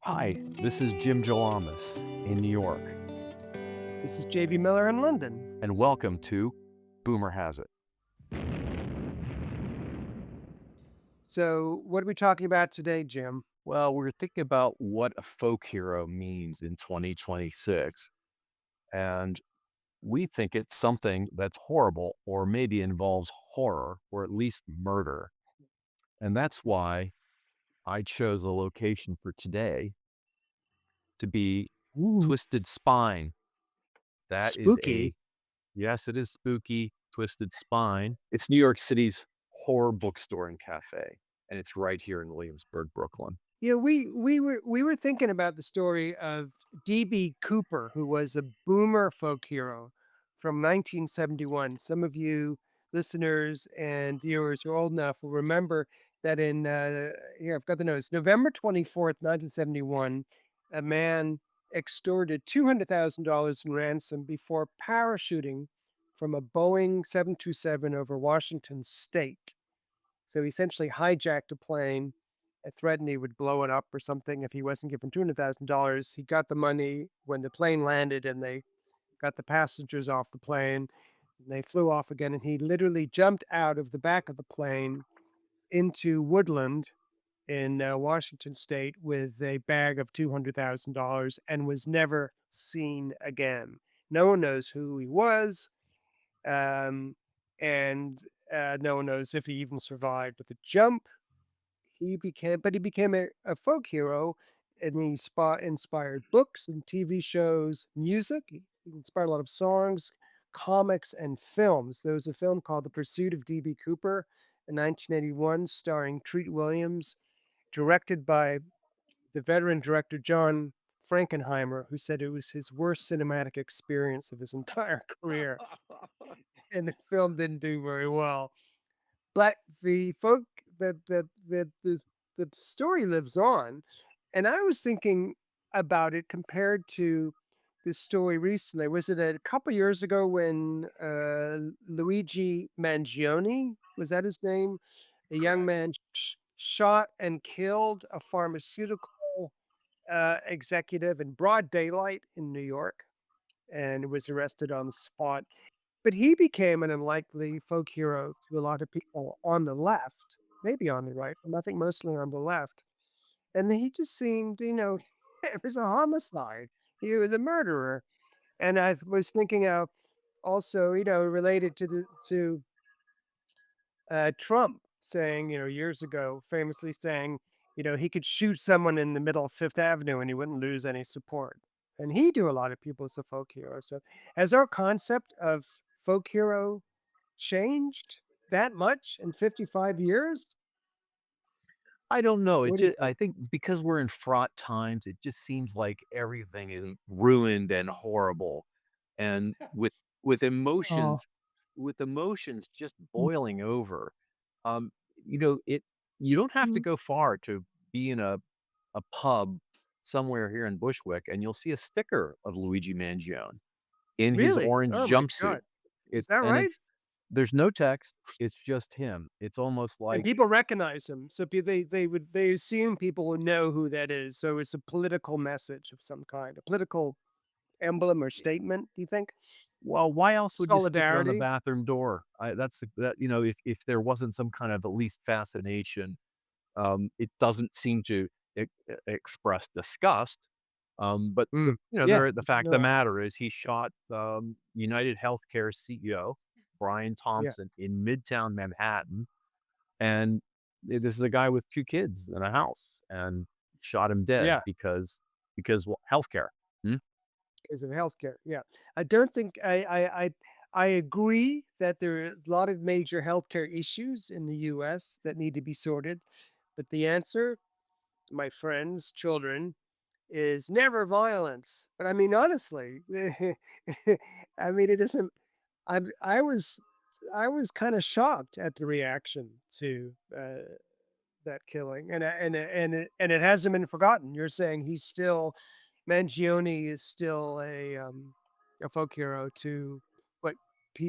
Hi, this is Jim Jalamas in New York, This is JB Miller in London. and welcome to Boomer Has It. So, what are we talking about today, Jim? Well, we're thinking about what a folk hero means in 2026, and we think it's something that's horrible or maybe involves horror or at least murder. And that's why I chose a location for today to be Ooh, Twisted Spine. That is spooky. a Yes, it is spooky, Twisted Spine. It's New York City's horror bookstore and cafe, and it's right here in Williamsburg, Brooklyn. We were thinking about the story of DB Cooper, who was a boomer folk hero from 1971. Some of you listeners and viewers who are old enough will remember that in here I've got the notes. November 24th, 1971, a man extorted $200,000 in ransom before parachuting from a Boeing 727 over Washington State. So he essentially hijacked a plane and threatened he would blow it up or something if he wasn't given $200,000. He got the money when the plane landed and they got the passengers off the plane. And they flew off again, and he literally jumped out of the back of the plane into woodland in Washington State with a bag of $200,000 and was never seen again. No one knows who he was, um, and no one knows if he even survived. But the jump he became a folk hero, and he inspired books and TV shows, music. He inspired a lot of songs, comics, and films. There was a film called The Pursuit of D.B. Cooper in 1981, starring Treat Williams, directed by the veteran director John Frankenheimer, who said it was his worst cinematic experience of his entire career, and the film didn't do very well. But the folk the story lives on, and I was thinking about it compared to this story recently. Was it a couple years ago when, Luigi Mangione, was that his name? A young Correct. man shot and killed a pharmaceutical, executive in broad daylight in New York and was arrested on the spot. But he became an unlikely folk hero to a lot of people on the left, maybe on the right, but I think mostly on the left. And he just seemed, it was a homicide. He was a murderer. And I was thinking how also, related to Trump saying, years ago, famously saying, he could shoot someone in the middle of Fifth Avenue and he wouldn't lose any support. And he do a lot of people as a folk hero. So has our concept of folk hero changed that much in 55 years? I don't know. What do you I think? think because we're in fraught times, it just seems like everything is ruined and horrible. And with Oh, emotions, with emotions just mm, boiling over, um, you know, it you don't have to mm. go far to be in a pub somewhere here in Bushwick, and you'll see a sticker of Luigi Mangione in his Really? orange Oh my jumpsuit. god. Is that right? It's there's no text, it's just him. It's almost And like, people recognize him. So they assume people would know who that is. So it's a political message of some kind, a political emblem or statement, do you think? well, why else would you stick it on the Solidarity? bathroom door? That's that if there wasn't some kind of at least fascination, it doesn't seem to express disgust. But Mm. Yeah. the fact of the No. matter is he shot United Healthcare CEO Brian Yeah. Thompson in Midtown Manhattan, and this is a guy with two kids and a house, and shot him dead Yeah. because well, healthcare. Hmm? Because of healthcare. Yeah. I don't think I agree that there are a lot of major healthcare issues in the US that need to be sorted. But the answer, my friends, children, is never violence. But I mean, honestly, I mean, it isn't. I was kind of shocked at the reaction to that killing, and it hasn't been forgotten. You're saying he's still Mangione is still a folk hero to what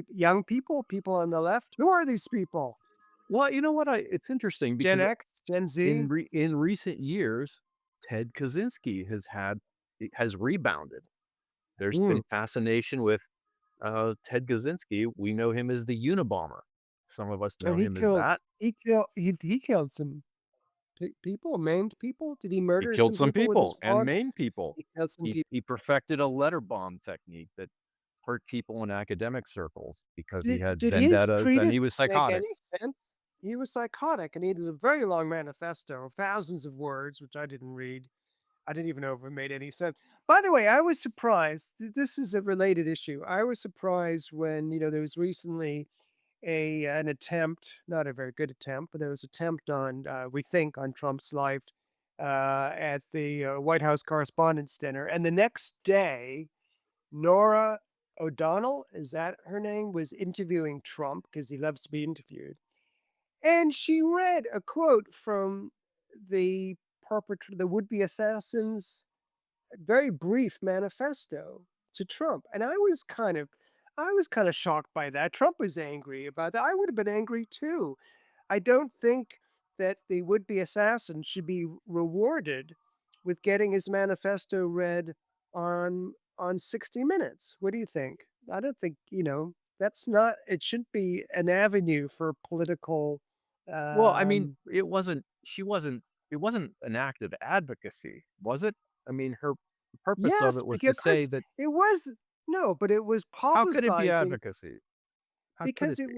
young people, people on the left. Who are these people? Well, you know what? It's interesting Gen because X, Gen Z. in recent years, Ted Kaczynski has rebounded. There's been Mm. fascination with Ted Kaczynski. We know him as the Unabomber. Some of us And know him as that. he killed some people, maimed people. Did he He murder killed some some people with his people and frog? Maine people. He killed some people. He perfected a letter bomb technique that hurt people in academic circles because he had Did his vendettas and treatise he was make psychotic. any sense? He was psychotic, and he has a very long manifesto, thousands of words, which I didn't read. I didn't even know if it made any sense. By the way, I was surprised. This is a related issue. I was surprised when, there was recently an attempt, not a very good attempt, but there was attempt on, we think, on Trump's life at the White House Correspondents' Dinner, and the next day, Nora O'Donnell, is that her name, was interviewing Trump because he loves to be interviewed. And she read a quote from the would-be assassin's very brief manifesto to Trump. And I was kind of shocked by that. Trump was angry about that. I would have been angry too. I don't think that the would-be assassin should be rewarded with getting his manifesto read on 60 Minutes. What do you think? I don't think, that's not it shouldn't be an avenue for political, Well, I mean, um it wasn't an act of advocacy, was it? I mean, her the purpose of yes, it was to say because that it was no, but it was how could it be publicizing advocacy? How could because it be?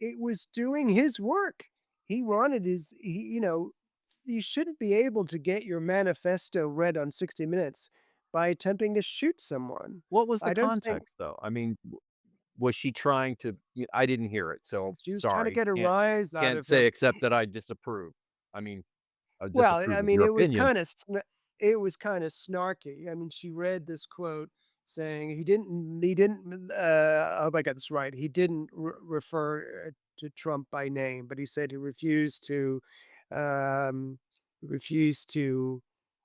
it was doing his work. He wanted you shouldn't be able to get your manifesto read on 60 Minutes by attempting to shoot someone. What was the I don't think context though? I mean, was she trying to I didn't hear it, so she was trying to sorry. get a rise out Can't of say him. except that I disapprove. I mean, I Well, disapprove I of mean, your opinion. it was kinda snarky. I mean, she read this quote saying I hope I got this right, he didn't refer to Trump by name, but he said he um, refused to,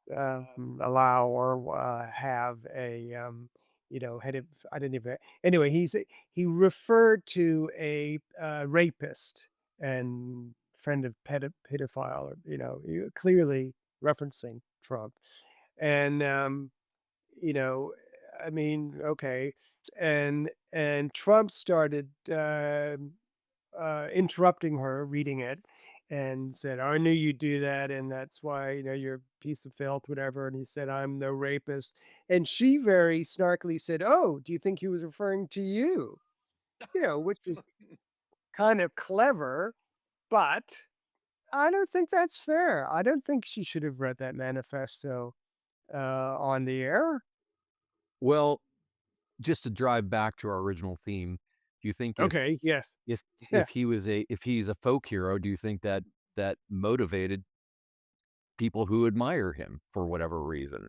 allow or, have head of I didn't even anyway, he referred to a, rapist and friend of pedophile, or, clearly referencing Trump. And, you know, I mean, okay. And Trump started interrupting her reading it and said, I knew you'd do that. And that's why, you're a piece of filth, whatever. And he said, I'm no rapist. And she very snarkily said, oh, do you think he was referring to you? Which was kind of clever, but I don't think that's fair. I don't think she should have read that manifesto, on the air. Well, just to drive back to our original theme, do you think Okay, yes. if Yeah. if he's a folk hero, do you think that that motivated people who admire him for whatever reason?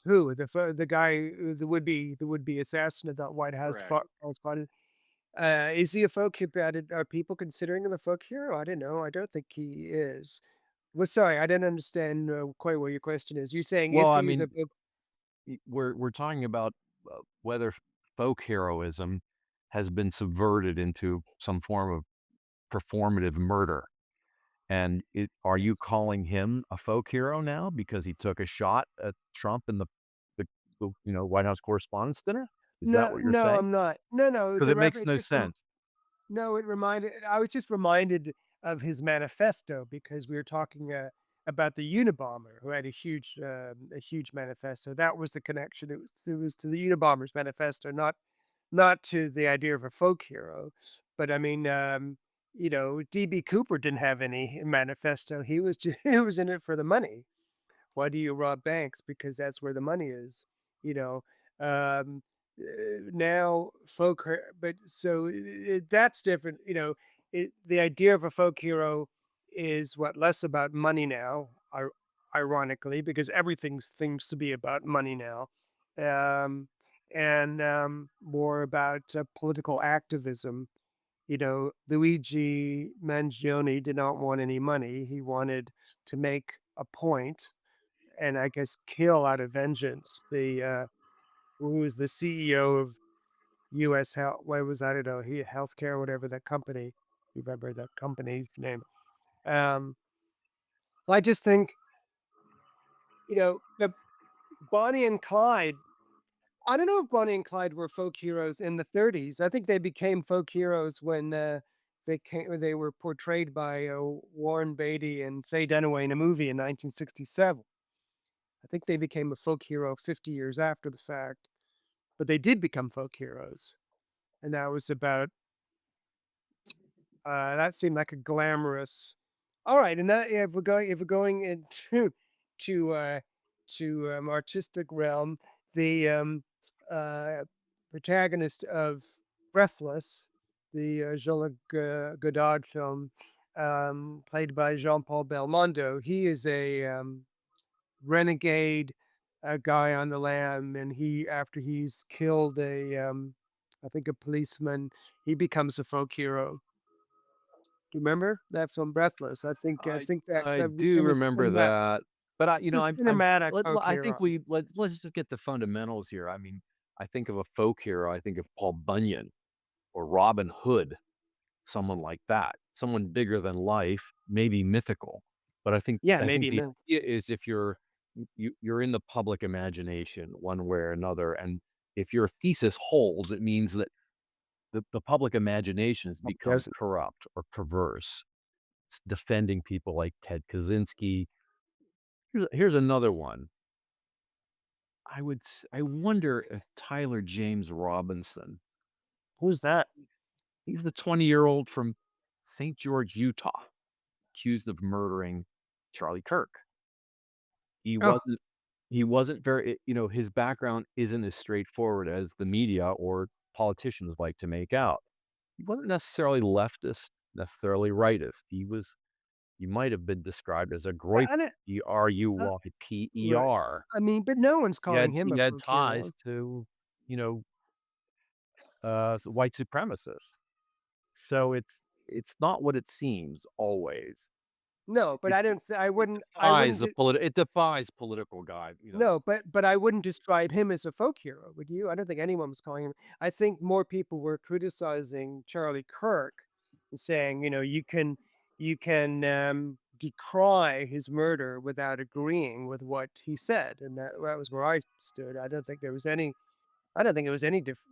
Who? The guy, the would-be assassin of the White House Correct. correspondent? Is he a folk hero? Are people considering him a folk hero? I don't know. I don't think he is. Well, sorry, I didn't understand, quite what your question is. You're saying Well, if I he's a mean, folk we're talking about whether folk heroism has been subverted into some form of performative murder. And are you calling him a folk hero now because he took a shot at Trump in the White House Correspondents' Dinner? Is that No, what you're no, saying? I'm not. No, no, Because the it makes reference no just sense. no, I was just reminded of his manifesto because we were talking, about the Unabomber who had a huge manifesto. That was the connection. It was to the Unabomber's manifesto, not to the idea of a folk hero. But I mean, DB Cooper didn't have any manifesto. He was he was in it for the money. Why do you rob banks? Because that's where the money is, you know? Um, Now but so that's different, the idea of a folk hero is what less about money now, ironically, because everything seems to be about money now, um, and more about political activism. Luigi Mangione did not want any money. He wanted to make a point and I guess kill out of vengeance who was the CEO of US Health what was I don't know, he healthcare, whatever that company. Remember that company's name. Um, so I just think the Bonnie and Clyde. I don't know if Bonnie and Clyde were folk heroes in the '30s. I think they became folk heroes when they were portrayed by Warren Beatty and Faye Dunaway in a movie in 1967. I think they became a folk hero 50 years after the fact, but they did become folk heroes, and that was about that seemed like a glamorous. All right, and that yeah, if we're going into to artistic realm, the uh, protagonist of Breathless, the Jean-Luc Godard film, played by Jean-Paul Belmondo, he is a renegade, guy on the lam, and he after he's killed I think a policeman, he becomes a folk hero. Do you remember that film Breathless? I I think that I it do was remember cinematic. that, but It's a I'm cinematic folk I think hero. let's just get the fundamentals here. I mean, I think of a folk hero, I think of Paul Bunyan or Robin Hood, someone like that, someone bigger than life, maybe mythical. But Yeah, I think maybe a the minute. idea is if you're in the public imagination one way or another, and if your thesis holds, it means that the public imagination has Probably become doesn't. corrupt or perverse. It's defending people like Ted Kaczynski. Here's another one. I wonder if Tyler James Robinson, Who's that? he's the 20-year-old from St. George, Utah, accused of murdering Charlie Kirk. He Oh, wasn't he wasn't very his background isn't as straightforward as the media or politicians like to make out. He wasn't necessarily leftist, necessarily rightist. He might have been described as a yeah, Groyper, I don't Gruiper. right. I mean, but no one's calling him He a had folk ties hero. to, you know, white supremacists. So it's not what it seems always. No, but It I it don't I it wouldn't defies it defies political no, but I wouldn't describe him as a folk hero, would you? I don't think anyone was calling him. I think more people were criticizing Charlie Kirk and saying, you can decry his murder without agreeing with what he said, and that was where I stood. I don't think there was any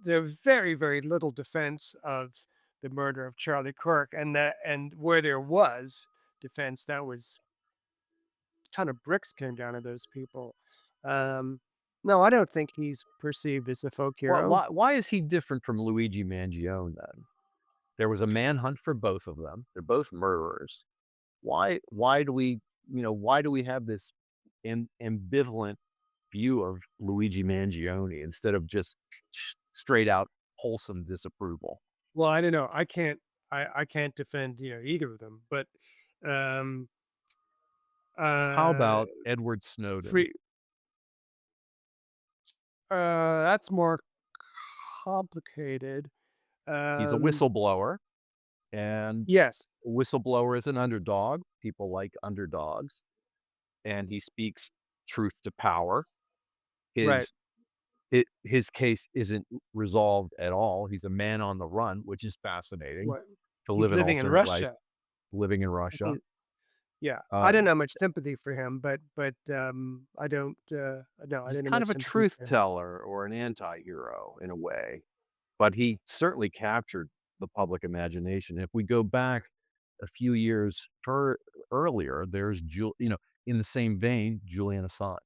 there was very, very little defense of the murder of Charlie Kirk, and where there was defense, that was ton of bricks came down on those people. Um, no, I don't think he's perceived as a folk hero. why is he different from Luigi Mangione then? There was a manhunt for both of them. They're both murderers. Why do why do we have this ambivalent view of Luigi Mangione instead of just straight out wholesome disapproval? Well, I don't know. I can't defend, either of them, but um How uh about Edward Snowden? free that's more complicated. He's a Um whistleblower, and yes, a whistleblower is an underdog. People like underdogs, and he speaks truth to power. right. His his case isn't resolved at all. He's a man on the run, which is fascinating What to live he's an living in alternate life, Russia. living in I Russia. think yeah. I Uh, don't have much sympathy for him, but I don't no, I he's don't have kind of much a sympathy truth for him. teller or an anti-hero in a way, but he certainly captured the public imagination. If we go back a few years earlier, there's in the same vein, Julian Assange,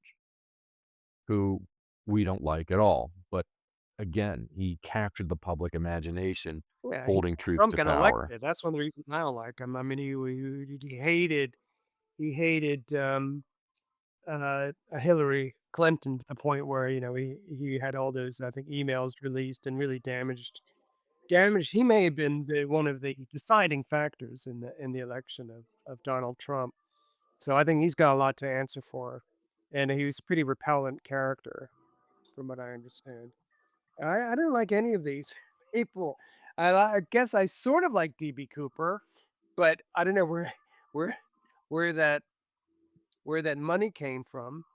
who we don't like at all. But again, he captured the public imagination, Yeah, holding truth Trump to got power. elected. That's one of the reasons I don't like him. I mean, he hated Hillary Clinton to the point where, he had all those, I think, emails released and really damaged. He may have been one of the deciding factors in the election of Donald Trump. So I think he's got a lot to answer for, and he was a pretty repellent character, from what I understand. I don't like any of these people. I guess I sort of like DB Cooper, but I don't know where where that where that money came from.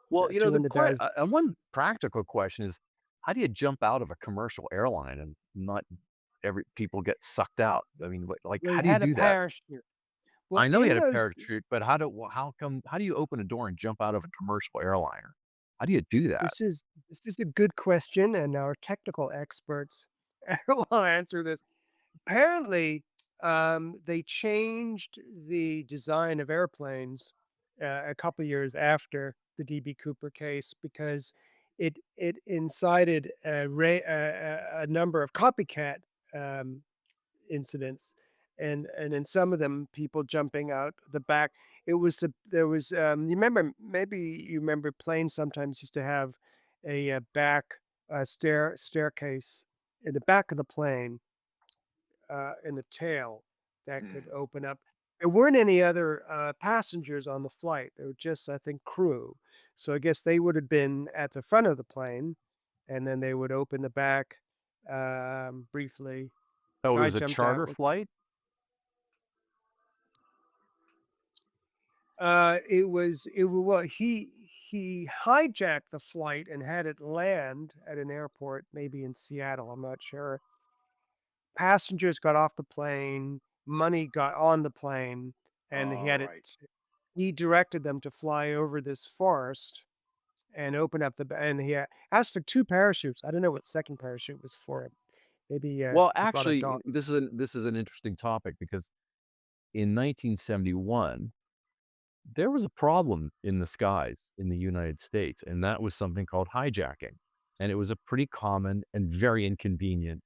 Well, the $200. one practical question is, how do you jump out of a commercial airline and not every people get sucked out? I mean, like Well, he how do you had a do that? parachute. Well, I know he in had a those parachute, but how do you open a door and jump out of a commercial airliner? How do you do that? this is a good question, and our technical experts will answer this. Apparently, they changed the design of airplanes, a couple years after the DB Cooper case because it incited a number of copycat, um, incidents, and in some of them, people jumping out the back. It was there was, you remember maybe you remember planes sometimes used to have a back, staircase in the back of the plane, in the tail that could Mm. open up. There weren't any other, passengers on the flight. There were just, I think, crew. So I guess they would have been at the front of the plane, and then they would open the back, briefly. Oh, it Guy was a jumped out charter with flight? well, he hijacked the flight and had it land at an airport, maybe in Seattle, I'm not sure. Passengers got off the plane, money got on the plane, and he All had it right. he directed them to fly over this forest and open up and he asked for 2 parachutes. I don't know what the 2nd parachute was for. Maybe, Well, he brought a actually, dog. this is an interesting topic because in 1971, there was a problem in the skies in the United States, and that was something called hijacking, and it was a pretty common and very inconvenient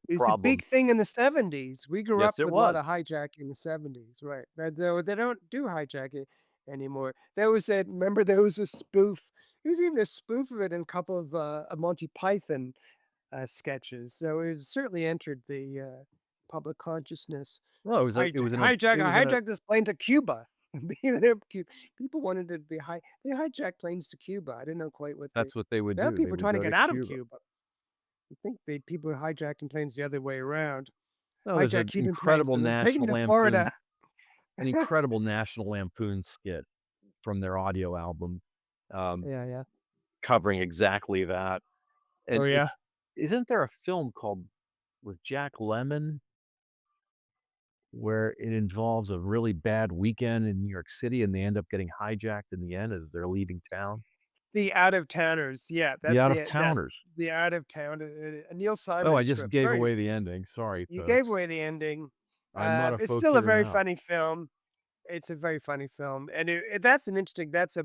It was a problem. big thing in the '70s. We grew up Yes, it with a lot was. of hijacking in the '70s, right. But they don't do hijacking anymore. There was a remember there was a spoof there was even a spoof of it in a couple of Monty Python, sketches, so it certainly entered the, public consciousness. Well, it I was in a hijacked this plane to Cuba." Being in Cu People wanted it to be they hijacked planes to Cuba. I didn't know quite what they that's what they would now do. They people are would trying to go to get out of Cuba. Cuba. I think they people are hijacking planes the other way around. No, there's Hijack an Cuban planes, incredible and then taking me National to Lampoon Florida. an incredible National Lampoon skit from their audio album, um, Yeah, yeah. covering exactly that, Oh, and yeah? isn't there a film called with Jack Lemmon where it involves a really bad weekend in New York City, and they end up getting hijacked in the end as they're leaving town? The Out-of-Towners, yeah, The that's Out-of-Towners. the Out-of-Town, a Neil Oh, Simon I just script. gave Very away the ending. Sorry, You gave folks. away the ending. I'm not a It's folk still a hero very now. funny film. It's a very funny film, and that's an interesting that's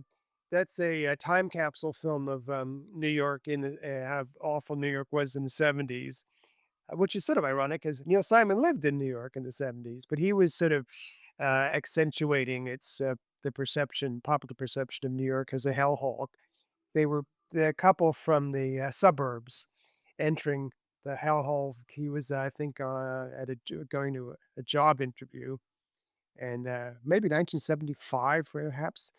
a time capsule film of, New York in the how awful New York was in the '70s, which is sort of ironic because Neil Simon lived in New York in the '70s, but he was sort of, accentuating the popular perception of New York as a hellhole. They were the couple from the, suburbs entering the hellhole. He was, I think, at going to a job interview, and, maybe 1975, perhaps.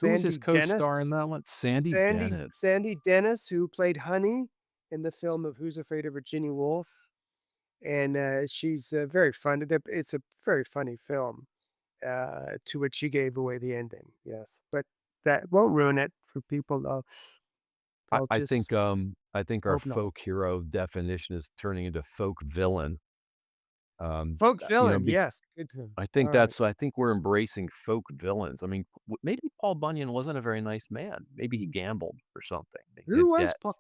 Who was his Sandy Dennis co-star in that one? Sandy Dennis. Sandy Dennis, who played Honey in the film of Who's Afraid of Virginia Woolf, and, she's, very funny. It's a very funny film, to which she gave away the ending, yes, but that won't ruin it for people, they'll just I think our hope not. folk hero definition is turning into folk villain. Folk You know, villain, yes, good to alright. I think we're embracing folk villains. I mean, maybe Paul Bunyan wasn't a very nice man. Maybe he gambled or something. He Who had was Paul debts.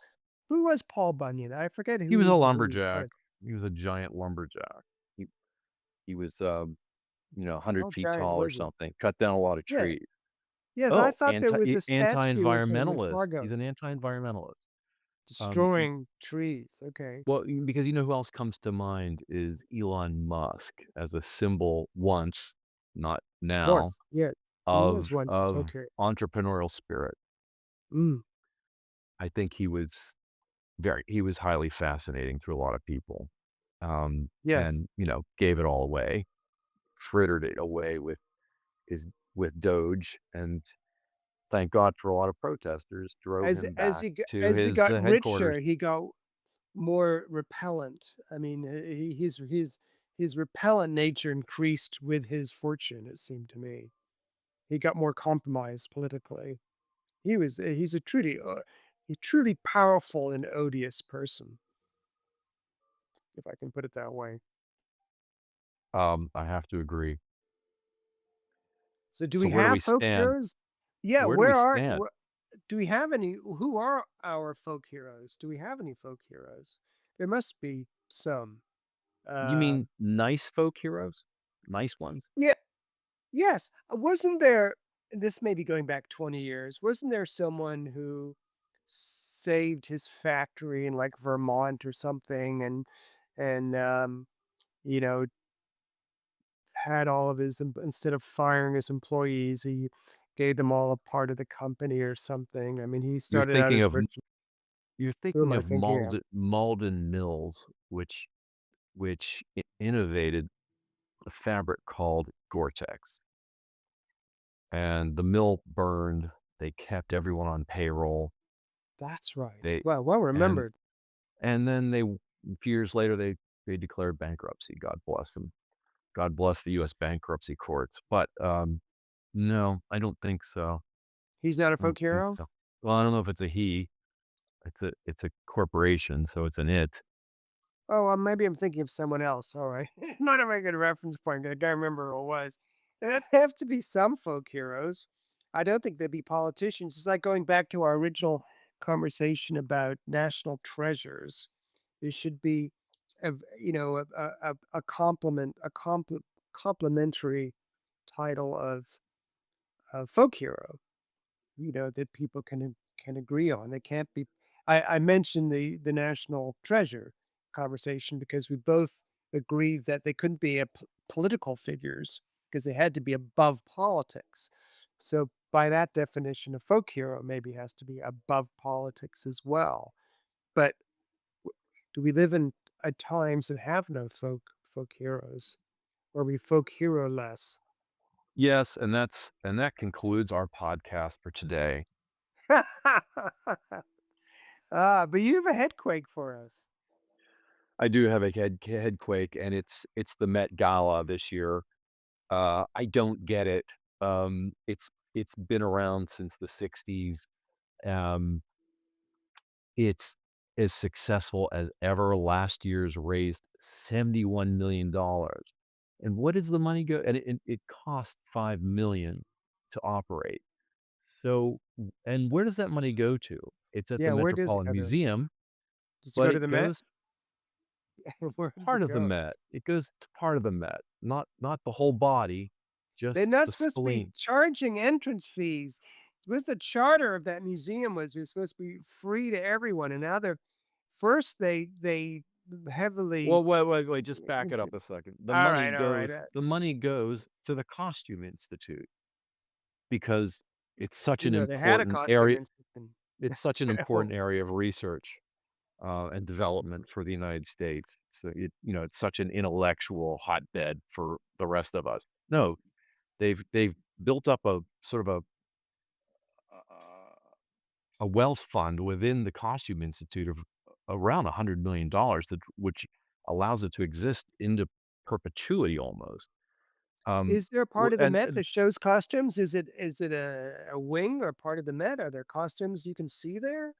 who was Paul Bunyan? I forget He was a who he lumberjack. was. He was a giant lumberjack. He he was, 100 How feet giant tall or was he? something, cut down a lot of Yeah, trees. yes, I Oh, thought there was a statue of him in anti-environmentalist. Fargo, He's an anti-environmentalist. Um, destroying trees, okay. well, because you know who else comes to mind is Elon Musk as a symbol once, not now, Once, yeah, he was once, of okay. entrepreneurial spirit. Mm, I think he was highly fascinating to a lot of people, yes. and, gave it all away, frittered it away his with Doge, and thank God for a lot of protesters drove him back to As he his, got headquarters. richer, he got more repellent. I mean, his repellent nature increased with his fortune, it seemed to me. He got more compromised politically. He's a truly powerful and odious person, if I can put it that way. I have to agree. So do So we where do we have folk stand? heroes? Yeah, Where do we stand? where do we have any who are our folk heroes? Do we have any folk heroes? There must be some. You Uh, mean nice folk heroes? Nice ones? yeah, yes. Wasn't there, this may be going back 20 years, wasn't there someone who saved his factory in like Vermont or something and you know, had all of his instead of firing his employees, he gave them all a part of the company or something. I mean, he You're started out thinking as of rich. you're Who am thinking I of thinking of? Malden Mills, which innovated a fabric called Gore-Tex, and the mill burned. They kept everyone on payroll. That's right. They Well and remembered. and then they a few years later they declared bankruptcy. God bless them. God bless the U.S. bankruptcy courts. But no, I don't think so. He's not a I don't folk think hero? so. Well, I don't know if it's a he. It's a corporation, so it's an it. Oh, maybe I'm thinking of someone else. All right. Not a very good reference point. I can't remember who it was. There'd have to be some folk heroes. I don't think they'd be politicians. It's like going back to our original conversation about national treasures. There should be, a compliment, complimentary title of folk hero, that people can agree on. They can't be. I mentioned the national treasure conversation because we both agreed that they couldn't be political figures because they had to be above politics. So by that definition, a folk hero maybe has to be above politics as well. But do we live in at times that have no folk heroes, or we folk hero less? Yes, and that concludes our podcast for today. But you have a head quake for us. I do have a head quake, and it's the Met Gala this year. I don't get it. It's been around since the '60s. Um, it's as successful as ever. Last year's raised $71 million. And what does the money go? And it cost 5 million to operate. So, and where does that money go to? It's at the Yeah, where does it Metropolitan go to? Museum, Does it but go to it the Met? goes Where does part it of the go? Met. It goes to part of the Met, not the whole body, They're just not the supposed to be spleen. charging entrance fees. Was the charter of that museum was it was supposed to be free to everyone, and now they're first they heavily Well, wait, just back it it's up a second. all right, The money goes to the Costume Institute because it's such an they had a important costume area. institute. It's such an important Oh, area of research and development for the United States. So it's such an intellectual hotbed for the rest of us. No, they've built up a sort of a wealth fund within the Costume Institute of around $100 million, which allows it to exist into perpetuity almost. Um, is there a part of the Met and that shows costumes? Is it a wing or part of the Met? Are there costumes you can see there?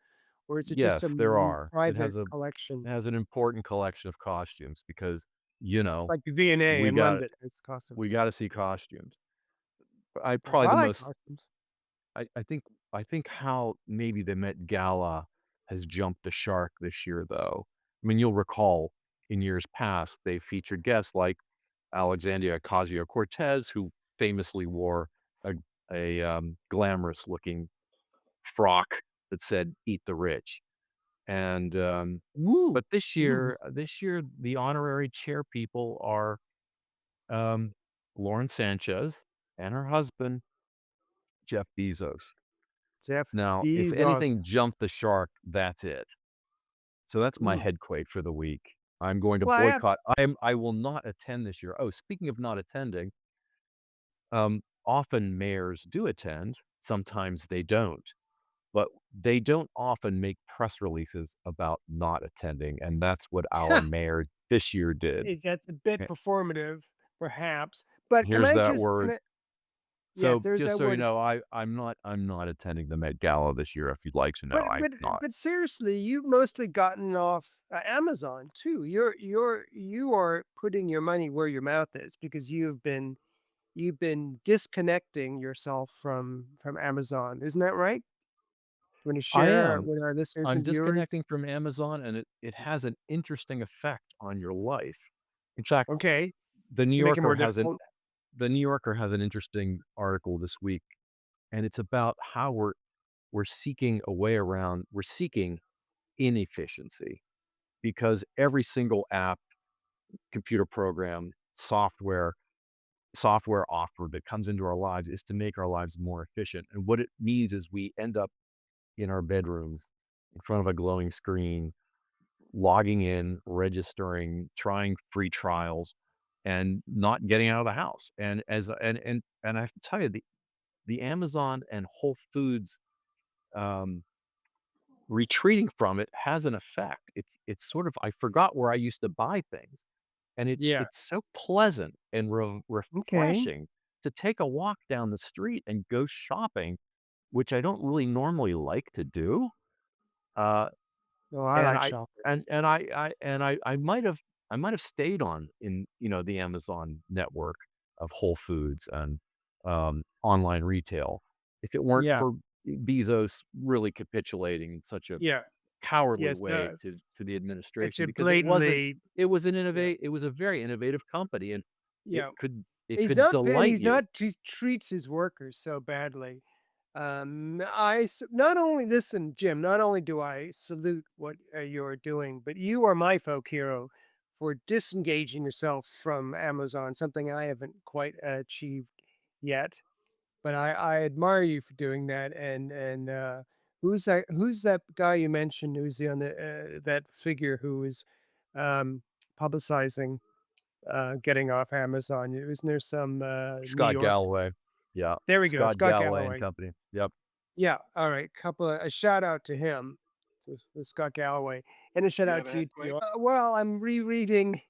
Or is it just yes, there some are. private collection? It has an important collection of costumes because, you It's know, like the V&A we in got London, it's we costumes. got to see costumes. I Well, probably I the like most costumes. I think how maybe the Met Gala has jumped the shark this year, though. I mean, you'll recall in years past, they featured guests like Alexandria Ocasio-Cortez, who famously wore a glamorous-looking frock that said, "Eat the rich." And, Woo! but this year, the honorary chair people are, um, Lauren Sanchez and her husband, Jeff Bezos. Jeff Now, if Bezos. anything jumped the shark, that's it. So that's my Mm. head quake for the week. I'm going to Well, I have boycott. I will not attend this year. Oh, speaking of not attending, often mayors do attend. Sometimes they don't, but they don't often make press releases about not attending, and that's what our mayor this year did. that's a bit Eh, performative, perhaps, but Here's that can word. I yes, So there's just that so you word. know, I'm not attending the Met Gala this year. If you'd like to know, But I'm but not. but seriously, you've mostly gotten off, Amazon too. You are putting your money where your mouth is because you've been you've been disconnecting yourself from Amazon. Isn't that right? You want to I share am. with our listeners I'm and viewers? disconnecting from Amazon, and it has an interesting effect on your life. In fact, Okay. the New Does it make it Yorker more has an difficult? the New Yorker has an interesting article this week, and it's about how we're seeking inefficiency because every single app, computer program, software offer that comes into our lives is to make our lives more efficient. And what it means is we end up in our bedrooms in front of a glowing screen, logging in, registering, trying free trials, and not getting out of the house. And I have to tell you, the Amazon and Whole Foods um, retreating from it has an effect. It's sort of I forgot where I used to buy things, and Yeah. it's so pleasant and Okay. refreshing to take a walk down the street and go shopping, which I don't really normally like to do. Uh, No, I and like I shopping. and I might have stayed on in, the Amazon network of Whole Foods and, online retail if it weren't Yeah. for Bezos really capitulating in such a Yeah. cowardly Yes. way to the Such administration a because it wasn't blatantly. Yeah. it was a very innovative company, and Yeah. it could delight He's you. not he treats his workers so badly. Not only listen, Jim, not only do I salute what, you're doing, but you are my folk hero for disengaging yourself from Amazon, something I haven't quite achieved yet. But I admire you for doing that, and who's that guy you mentioned who's on the, that figure who is, um, publicizing getting off Amazon. Isn't there some, New Scott York. Galloway. Yeah, There we go, Scott Scott Galloway and Galloway. company. Yep. Yeah, alright, a shout out to him, to Scott Galloway, and a shout You out have a to you head too. quake? Well, I'm rereading,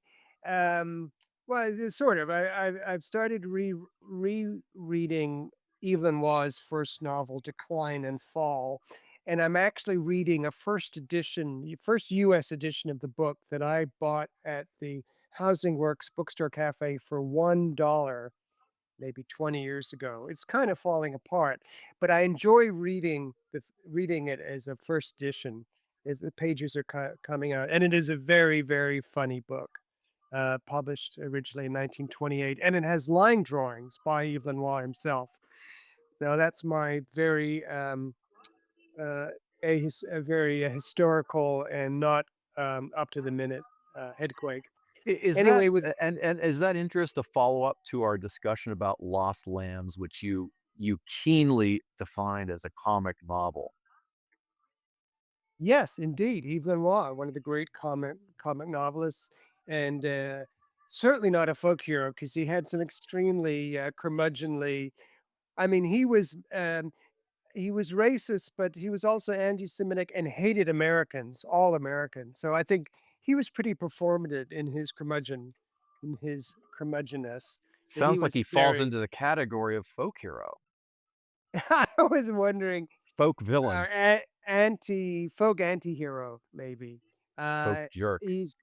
um, well, sort of. I've started rereading Evelyn Waugh's first novel, Decline and Fall, and I'm actually reading a first US edition of the book that I bought at the Housing Works Bookstore Cafe for $1 maybe 20 years ago. It's kind of falling apart, but I enjoy reading it as a first edition. The pages are coming out, and it is a very, very funny book, published originally in 1928, and it has line drawings by Yves Lenoir himself. Now that's my very uh, a very historical and not up to the minute headquake. Is that Anyway, with and is that interest a follow-up to our discussion about Lost Lambs, which you keenly defined as a comic novel? Yes, indeed. Yves Lenoir, one of the great comic novelists, and certainly not a folk hero because he had some extremely curmudgeonly. I mean, he was racist, but he was also anti-Semitic and hated Americans, all Americans. So I think he was pretty performative in his curmudgeonness. But he Sounds like was he falls very. into the category of folk hero, I was wondering. folk villain, Folk anti-hero, maybe. folk Uh, jerk. he's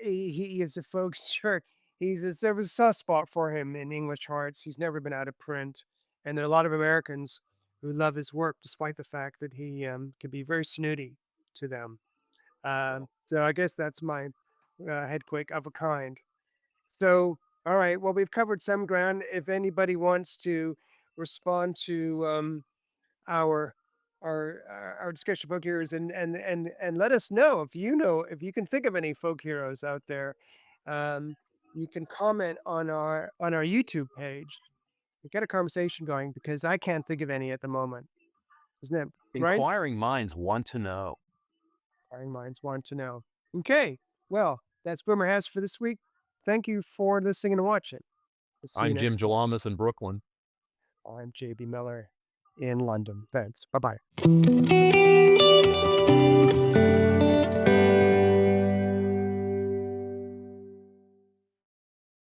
he is a folk jerk. There was a soft spot for him in English hearts. He's never been out of print, and there are a lot of Americans who love his work, despite the fact that he can be very snooty to them. So I guess that's my headquake of a kind. So, all right. Well, we've covered some ground. If anybody wants to respond to our our discussion of folk heroes and let us know if you can think of any folk heroes out there. Um, you can comment on our YouTube page. Get a conversation going because I can't think of any at the moment. Isn't that right? Inquiring minds want to know. Inquiring minds want to know. Okay, well, that's Boomer has for this week. Thank you for listening and watching. We'll see you I'm Jim next time. Jalamas in Brooklyn. I'm JB Miller in London. Thanks. Bye bye.